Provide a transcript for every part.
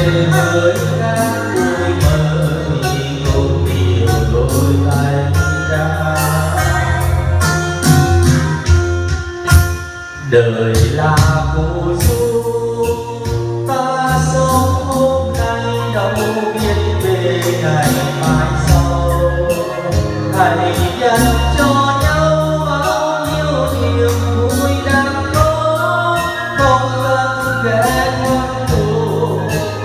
về với các vui mơ thì ngôn điều đôi tay ra. Đời là phù du, ta sống hôm nay đâu biết về ngày mai sau. Hãy dành cho nhau bao nhiêu niềm vui đang có, không cần ghé ngoan thù,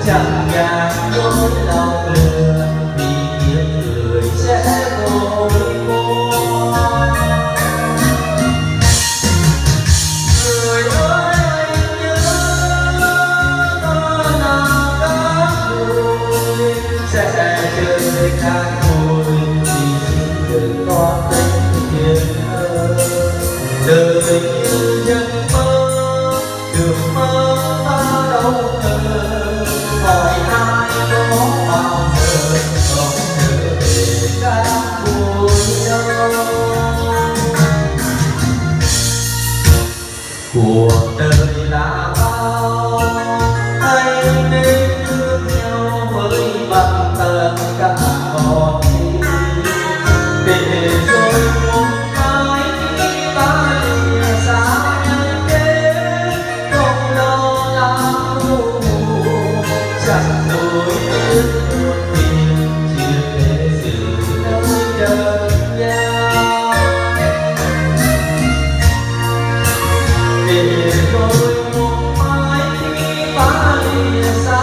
chẳng ngàn nỗi đau lừa, vì kiếp người sẽ vội qua. Người ơi anh nhớ ta nào các người sẽ chơi khác vui, vì đừng có tình thiên ơi. Đời như giấc mơ, đường mơ ta đâu ngờ, hỏi ai có bao giờ không trở về các vui đâu. Cuộc đời là bao, hãy nên thương nhau với bằng tất cả ngọn ý, để rồi một mai khi ta lìa xa nhân thế, không lo lắng buồn, chẳng nỗi tiếc nuối tìm, chưa thể giữ nơi đơn nhau. Để rồi một mai khi ta lìa xa